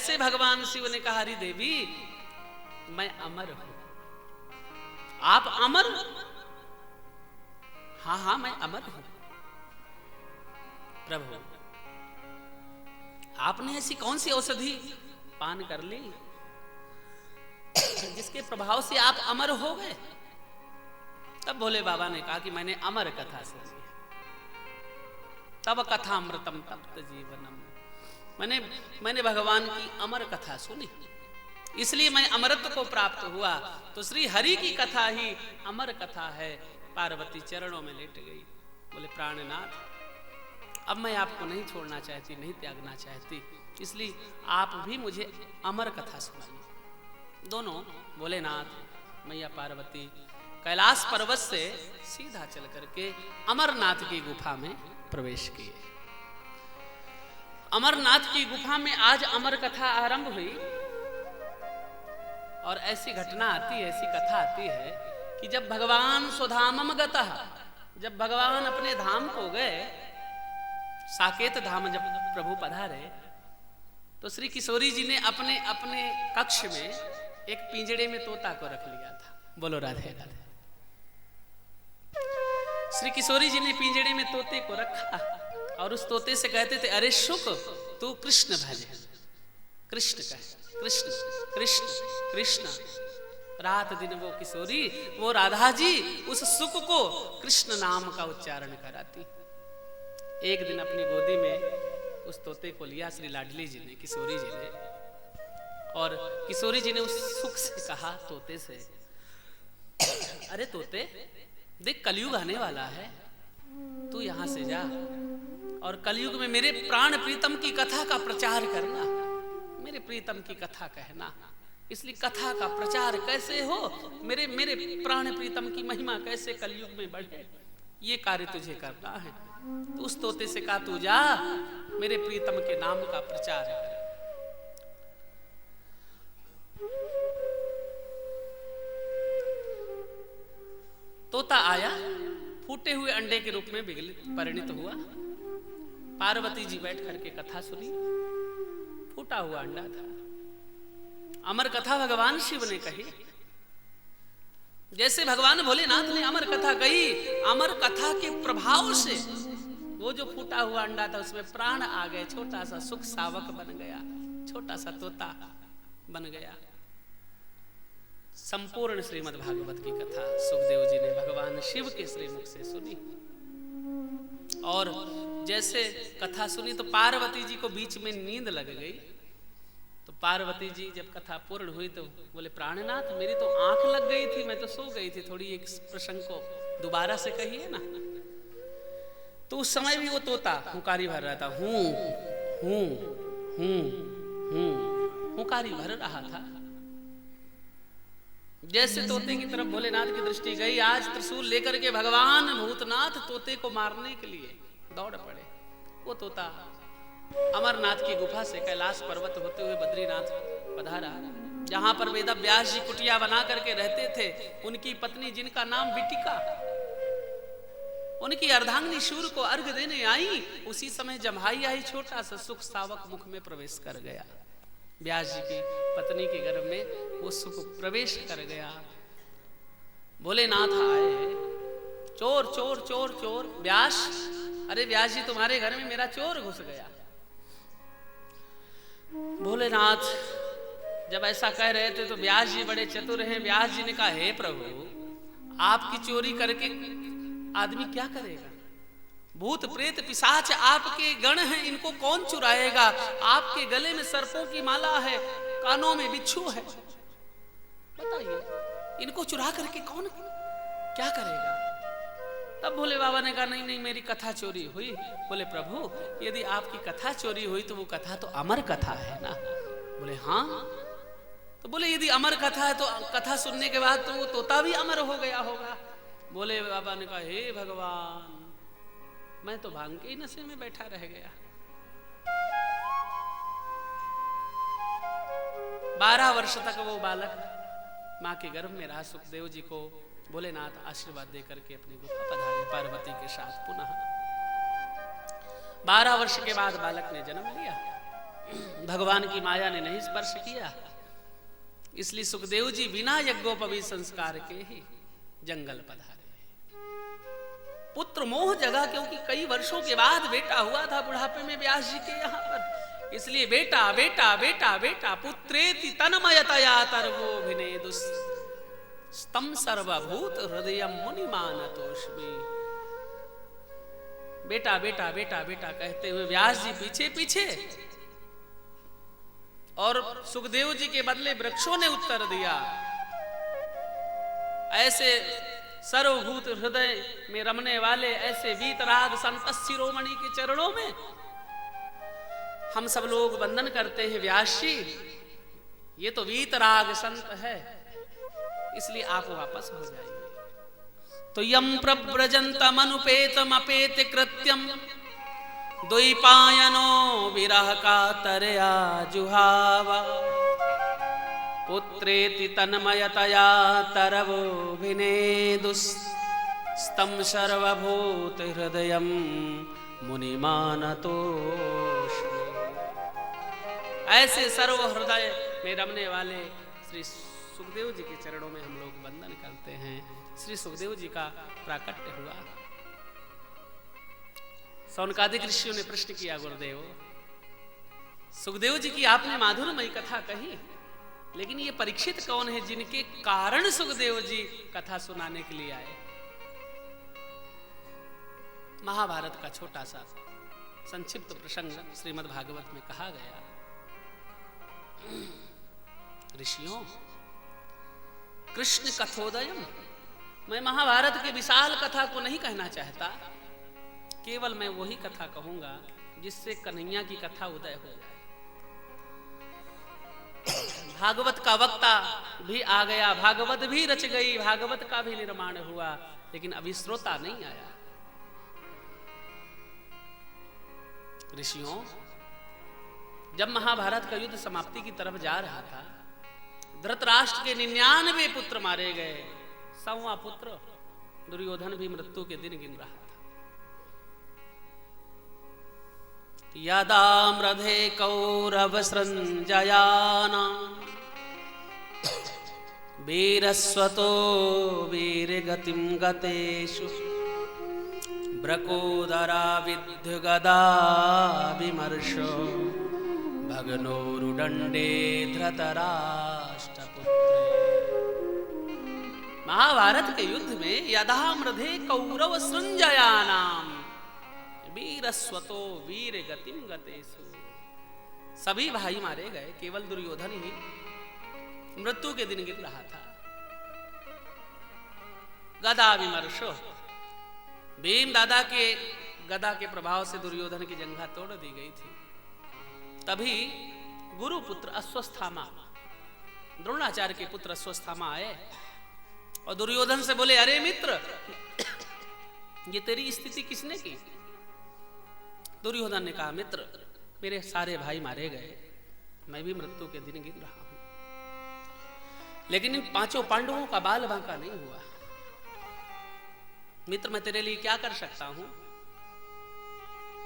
ऐसे भगवान शिव ने कहा, हरि देवी मैं अमर हूं। आप अमर? हाँ हाँ मैं अमर हूं। प्रभु आपने ऐसी कौन सी औषधि पान कर ली जिसके प्रभाव से आप अमर हो गए? तब भोले बाबा ने कहा कि मैंने अमर कथा सुनी, तब कथामृतम तप्त जीवनम। मैंने भगवान की अमर कथा सुनी, इसलिए मैं अमरत्व को प्राप्त हुआ। तो श्री हरि की कथा ही अमर कथा है। पार्वती चरणों में लेट गई, बोले प्राणनाथ अब मैं आपको नहीं छोड़ना चाहती, नहीं त्यागना चाहती, इसलिए आप भी मुझे अमर कथा सुनाइए। दोनों भोलेनाथ मैया पार्वती कैलाश पर्वत से सीधा चल करके अमरनाथ की गुफा में प्रवेश किए। अमरनाथ की गुफा में आज अमर कथा आरंभ हुई। और ऐसी घटना आती है, ऐसी कथा आती है कि जब भगवान स्वधामम गतः, जब भगवान अपने धाम को गए, साकेत धाम जब प्रभु पधारे, तो श्री किशोरी जी ने अपने अपने कक्ष में एक पिंजड़े में तोता को रख लिया था। बोलो राधे राधे। श्री किशोरी जी ने पिंजड़े में तोते को रखा और उस तोते से कहते थे, अरे शुक तू कृष्ण भज, कृष्ण कह, कृष्ण कृष्ण कृष्ण। रात दिन वो किशोरी, वो राधा जी उस सुख को कृष्ण नाम का उच्चारण कराती। एक दिन अपनी गोदी में उस तोते को लिया श्री लाडली जी ने, किशोरी जी ने, और किशोरी जी ने उस सुख से कहा तोते से, अरे तोते देख कलयुग आने वाला है, तू यहां से जा और कलयुग में मेरे प्राण प्रीतम की कथा का प्रचार करना, मेरे प्रीतम की कथा कहना। इसलिए कथा का प्रचार कैसे हो, मेरे मेरे प्राण प्रीतम की महिमा कैसे कलयुग में बढ़े, ये कार्य तुझे करना है। तो उस तोते से कहा तू जा मेरे प्रीतम के नाम का प्रचार कर। तोता आया, फूटे हुए अंडे के रूप में परिणित हुआ। पार्वती जी बैठ करके कथा सुनी, फूटा हुआ अंडा था। अमर कथा भगवान शिव ने कही। जैसे भगवान भोलेनाथ ने अमर कथा कही, अमर कथा के प्रभाव से वो जो फूटा हुआ अंडा था उसमें प्राण आ गए, छोटा सा सुख सावक बन गया, छोटा सा तोता बन गया। संपूर्ण श्रीमद् भागवत की कथा सुखदेव जी ने भगवान शिव के श्रीमुख से सुनी। और जैसे कथा सुनी तो पार्वती जी को बीच में नींद लग गई। तो पार्वती जी जब कथा पूर्ण हुई तो बोले प्राणनाथ मेरी तो आंख लग गई थी, मैं तो सो गई थी, थोड़ी एक प्रसंग को दोबारा से कहिए ना। तो उस समय भी वो तोता हुंकारी भर रहा था, हूं हूं हूं हूं हुंकारी भर रहा था। जैसे तोते की तरफ भोलेनाथ की दृष्टि गई, आज त्रिशूल लेकर के भगवान भूतनाथ तोते को मारने के लिए दौड़ पड़े। वो तोता अमरनाथ की गुफा से कैलाश पर्वत होते हुए बद्रीनाथ पधारा, जहां पर वेद व्यास जी कुटिया बना करके रहते थे। उनकी पत्नी जिनका नाम बिटिका, उनकी अर्धांगिनी शूर को अर्घ देने आई। उसी समय जम्हाई आई, छोटा सा सुख सावक मुख में प्रवेश कर गया। व्यास जी की पत्नी के गर्भ में वो सुख प्रवेश कर गया। भोलेनाथ आए, चोर चोर चोर चोर, व्यास, अरे व्यास जी तुम्हारे घर में मेरा चोर घुस गया। भोलेनाथ जब ऐसा कह रहे थे तो व्यास जी बड़े चतुर हैं। व्यास जी ने कहा, हे प्रभु आपकी चोरी करके आदमी क्या करेगा? भूत प्रेत पिशाच आपके गण हैं, इनको कौन चुराएगा? आपके गले में सर्पों की माला है, कानों में बिच्छू है, बताइए इनको चुरा करके कौन क्या करेगा? तब भोले बाबा ने कहा, नहीं नहीं मेरी कथा चोरी हुई। बोले प्रभु यदि आपकी कथा चोरी हुई तो वो कथा तो अमर कथा है ना? बोले हाँ। तो बोले यदि अमर कथा है तो कथा सुनने के बाद तो वो तोता भी अमर हो गया होगा। बोले बाबा ने कहा, हे भगवान मैं तो भांग के ही नशे में बैठा रह गया। 12 वर्ष तक वो बालक मां के गर्भ में रहा। सुखदेव जी को भोलेनाथ आशीर्वाद देकर के अपनी गुफा पधारे पार्वती के साथ पुनः। 12 वर्ष के बाद बालक ने जन्म लिया। भगवान की माया ने नहीं स्पर्श किया, इसलिए सुखदेव जी बिना यज्ञोपवीत संस्कार के ही जंगल पधारे। पुत्र मोह जगा, क्योंकि कई वर्षों के बाद बेटा हुआ था बुढ़ापे में व्यास जी के यहाँ पर, इसलिए बेटा बेटा बेटा बेटा पुत्रेति तन्मयतया तर्वोभिनेदुस् स्तम सर्वभूत हृदयम मुनिमानतोष्मि। बेटा बेटा बेटा बेटा कहते हुए व्यास जी पीछे पीछे, और सुखदेव जी के बदले वृक्षों ने उत्तर दिया। ऐसे सर्वभूत हृदय में रमने वाले ऐसे वीतराग संत शिरोमणि के चरणों में हम सब लोग वंदन करते हैं। व्यास जी, ये तो वीतराग संत है, इसलिए आप वापस हो जाइए। तो यम प्रव्रजंतम अनुपेतम अपेत कृत्यम द्वैपायनो विरह का तरया जुहावा पुत्रेति तन्मयतया तरवोभिनेदुस् स्तम सर्वभूत हृदयम मुनिमानतोष्मि। ऐसे सर्व हृदय में रमने वाले श्री सुखदेव जी के चरणों में हम लोग वंदन करते हैं। श्री सुखदेव जी का प्राकट्य हुआ। सौनकादिक ऋषियों ने प्रश्न किया, गुरुदेव सुखदेव जी की आपने माधुर्यमयी कथा कही, लेकिन ये परीक्षित कौन है जिनके कारण सुखदेव जी कथा सुनाने के लिए आए? महाभारत का छोटा सा संक्षिप्त प्रसंग श्रीमद् भागवत में कहा गया। ऋषियों, कृष्ण कथोदयम, मैं महाभारत के विशाल कथा को नहीं कहना चाहता, केवल मैं वही कथा कहूंगा जिससे कन्हैया की कथा उदय हो जाए। भागवत का वक्ता भी आ गया, भागवत भी रच गई, भागवत का भी निर्माण हुआ, लेकिन अभी श्रोता नहीं आया। ऋषियों, जब महाभारत का युद्ध समाप्ति की तरफ जा रहा था, धृतराष्ट्र के 99 पुत्र मारे गए, 100वां पुत्र दुर्योधन भी मृत्यु के दिन गिन रहा था। यदा मृधे कौरव सृंजयाना वीरस्वतो वीरगतिं गतेषु ब्रकोदरा विद्य गदा विमर्शो भगनोरुदंडे धृतराष्ट्रपुत्रे। महाभारत के युद्ध में यदा मृधे कौरव सृंजयानाम वीरस्वतो वीरगतिं गतेषु, सभी भाई मारे गए, केवल दुर्योधन ही मृत्यु के दिन गिर रहा था। गदा विमर्शो, भीम दादा के गदा के प्रभाव से दुर्योधन की जंघा तोड़ दी गई थी। तभी गुरुपुत्र अश्वस्थामा, द्रोणाचार्य के पुत्र अश्वस्थामा आए और दुर्योधन से बोले, अरे मित्र, ये तेरी स्थिति किसने की? दुर्योधन ने कहा, मित्र, मेरे सारे भाई मारे गए, मैं भी मृत्यु के दिन गिर रहा हूं, लेकिन इन 5 पांडवों का बाल बांका नहीं हुआ। मित्र, मैं तेरे लिए क्या कर सकता हूं?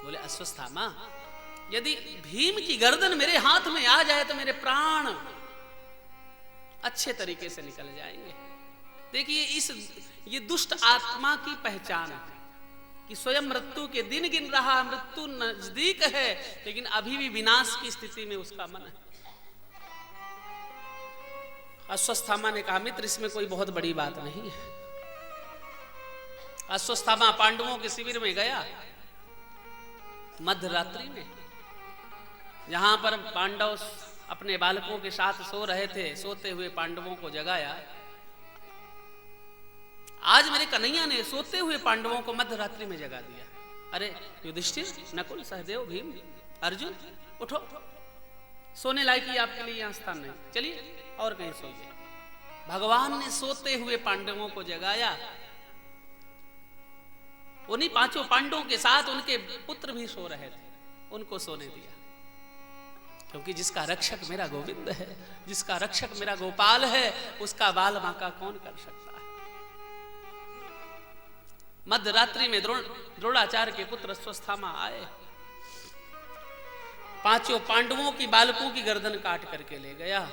बोले, अश्वस्थामा, यदि भीम की गर्दन मेरे हाथ में आ जाए तो मेरे प्राण अच्छे तरीके से निकल जाएंगे। देखिए, ये दुष्ट आत्मा की पहचान है कि स्वयं मृत्यु के दिन गिन रहा, मृत्यु नजदीक है, लेकिन अभी भी विनाश की स्थिति में उसका मन है। अश्वस्थामा ने कहा, मित्र, इसमें कोई बहुत बड़ी बात नहीं है। अश्वस्थामा पांडवों के शिविर में गया मध्यरात्रि में, जहां पर पांडव अपने बालकों के साथ सो रहे थे। सोते हुए पांडवों को जगाया। आज मेरे कन्हैया ने सोते हुए पांडवों को मध्यरात्रि में जगा दिया। अरे युधिष्ठिर, नकुल, सहदेव, भीम, अर्जुन, उठो, सोने लायक ही आपके लिए यहाँ स्थान नहीं, चलिए और कहीं सोइए। भगवान ने सोते हुए पांडवों को जगाया। उन्हीं 5 पांडवों के साथ उनके पुत्र भी सो रहे थे, उनको सोने दिया, क्योंकि जिसका रक्षक मेरा गोविंद है, जिसका रक्षक मेरा गोपाल है, उसका बाल बांका कौन कर सकता है। मध्यरात्रि में द्रोणाचार्य के पुत्र अश्वस्थामा आए पांचों पांडवों की बालकों की गर्दन काट करके ले गया।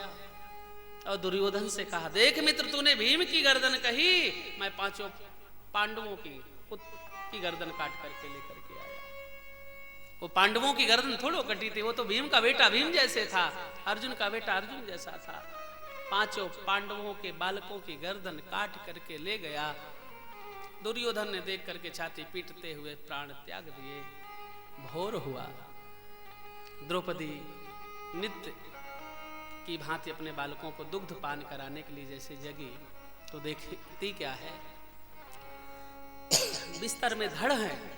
और दुर्योधन से कहा, देख मित्र, तूने भीम की गर्दन कही, मैं पांचों पांडवों की गर्दन काट करके लेकर के आया। वो पांडवों की गर्दन थोड़ो कटी थी, वो तो भीम का बेटा भीम जैसे था, अर्जुन का बेटा अर्जुन जैसा था। पांचों पांडवों के बालकों की गर्दन काट करके ले गया। दुर्योधन ने देख करके छाती पीटते हुए प्राण त्याग दिए। भोर हुआ। द्रौपदी नित्य की भांति अपने बालकों को दुग्ध पान कराने के लिए जैसे जगी, तो देखती क्या है, बिस्तर में धड़ है,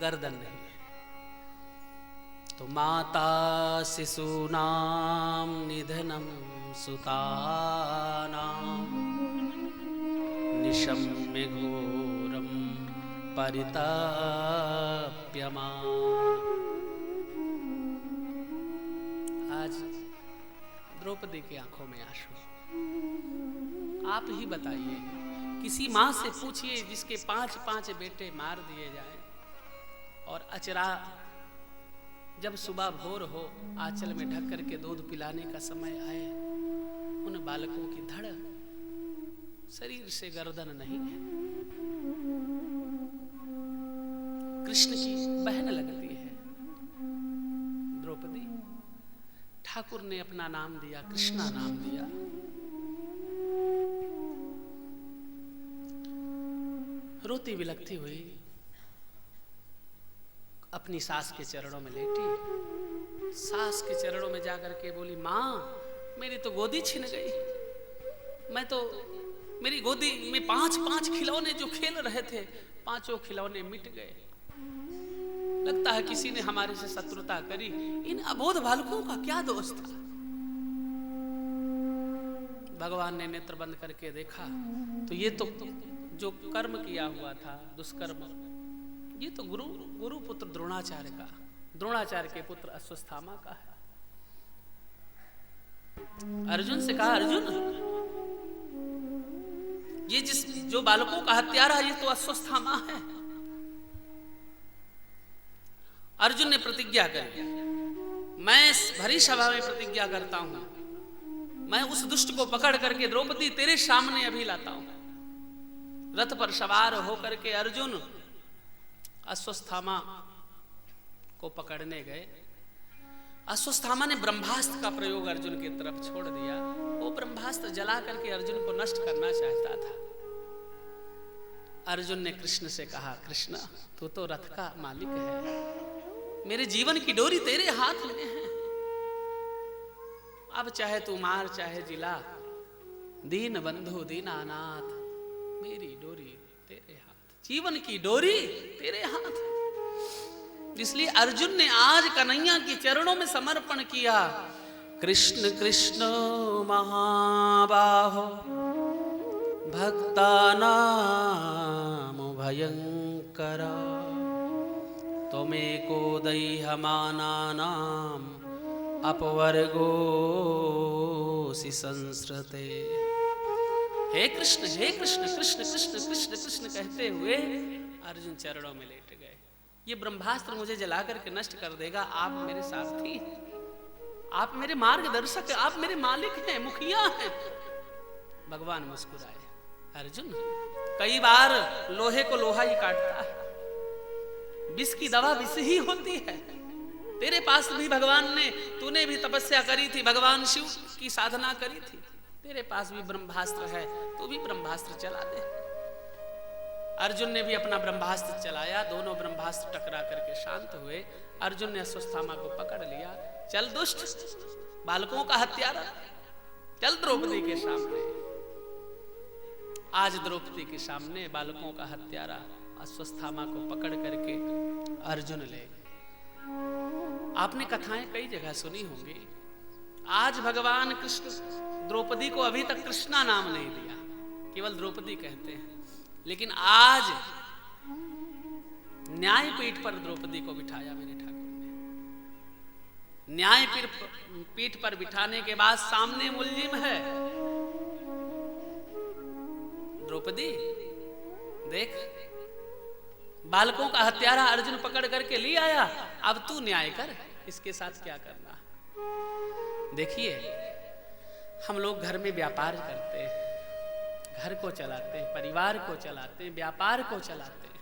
गर्दन नहीं है। तो माता शिशूनां निधनं सुतानां निशम्य घोरं परिताप्यमान्। आज द्रौपदी की आंखों में आंसू। आप ही बताइए, किसी माँ से पूछिए जिसके 5 बेटे मार दिए जाए और अचरा जब सुबह भोर हो आंचल में ढक करके दूध पिलाने का समय आए, उन बालकों की धड़, शरीर से गर्दन नहीं है। कृष्ण की बहन लगती है द्रौपदी। ठाकुर ने अपना नाम दिया, कृष्णा नाम दिया। रोती बिलखती हुई अपनी सास के चरणों में लेटी। सास के चरणों में जाकर के बोली, माँ मेरी तो गोदी छिन गई। मैं तो, मेरी गोदी में 5 खिलौने जो खेल रहे थे, 5 खिलौने मिट गए। लगता है किसी ने हमारे से शत्रुता करी। इन अबोध बालकों का क्या दोष था? भगवान ने नेत्र बंद करके देखा तो ये तो जो कर्म किया हुआ था, दुष्कर्म, ये तो गुरु पुत्र द्रोणाचार्य का, द्रोणाचार्य के पुत्र अश्वत्थामा का है। अर्जुन से कहा, अर्जुन ये जो बालकों का हत्यारा, ये तो अश्वत्थामा है। अर्जुन ने प्रतिज्ञा करी, मैं भरी सभा में प्रतिज्ञा करता हूं, मैं उस दुष्ट को पकड़ करके द्रौपदी तेरे सामने अभी लाता हूं। रथ पर सवार होकर के अर्जुन अश्वत्थामा को पकड़ने गए। अश्वत्थामा ने ब्रह्मास्त्र का प्रयोग अर्जुन की तरफ छोड़ दिया। वो ब्रह्मास्त्र जला करके अर्जुन को नष्ट करना चाहता था। अर्जुन ने कृष्ण से कहा, कृष्ण तू तो रथ का मालिक है, मेरे जीवन की डोरी तेरे हाथ में है। अब चाहे तू मार चाहे जिला, दीन बंधु दीनानाथ, मेरी डोरी तेरे हाथ, जीवन की डोरी तेरे हाथ। इसलिए अर्जुन ने आज कन्हैया के चरणों में समर्पण किया। कृष्ण कृष्ण महाबाहो भक्तानां भयंकर, त्वमेको दैहमानानाम् अपवर्गोऽसि संसृते। हे कृष्ण कृष्ण कृष्ण कृष्ण कृष्ण कहते हुए अर्जुन चरणों में लेट गए। ये ब्रह्मास्त्र मुझे जला करके नष्ट कर देगा। आप मेरे सारथी हैं, आप मेरे मार्गदर्शक हैं, आप मेरे मालिक हैं, मुखिया हैं। भगवान मुस्कुराए। अर्जुन, कई बार लोहे को लोहा ही काटता है, विष की दवा विष ही होती है। तेरे पास भी भगवान ने, तूने भी तपस्या करी थी, भगवान शिव की साधना करी थी, तेरे पास भी ब्रह्मास्त्र है, तू भी ब्रह्मास्त्र चला दे। अर्जुन ने भी अपना ब्रह्मास्त्र चलाया। दोनों ब्रह्मास्त्र टकरा करके शांत हुए। अर्जुन ने अश्वत्थामा को पकड़ लिया। चल दुष्ट, बालकों का हत्यारा, चल द्रौपदी के सामने। आज द्रौपदी के सामने बालकों का हत्यारा अश्वत्थामा को पकड़ करके अर्जुन ले। आपने कथाएं कई जगह सुनी होंगी। आज भगवान कृष्ण द्रौपदी को अभी तक कृष्णा नाम नहीं दिया, केवल द्रौपदी कहते हैं। लेकिन आज न्यायपीठ पर द्रौपदी को बिठाया मेरे ठाकुर ने। न्यायपीठ पर बिठाने के बाद सामने मुलजिम है। द्रौपदी देख, बालकों का हत्यारा अर्जुन पकड़ करके ले आया, अब तू न्याय कर, इसके साथ क्या करना। देखिए हम लोग घर में व्यापार करते हैं, घर को चलाते हैं, परिवार को चलाते हैं, व्यापार को चलाते हैं,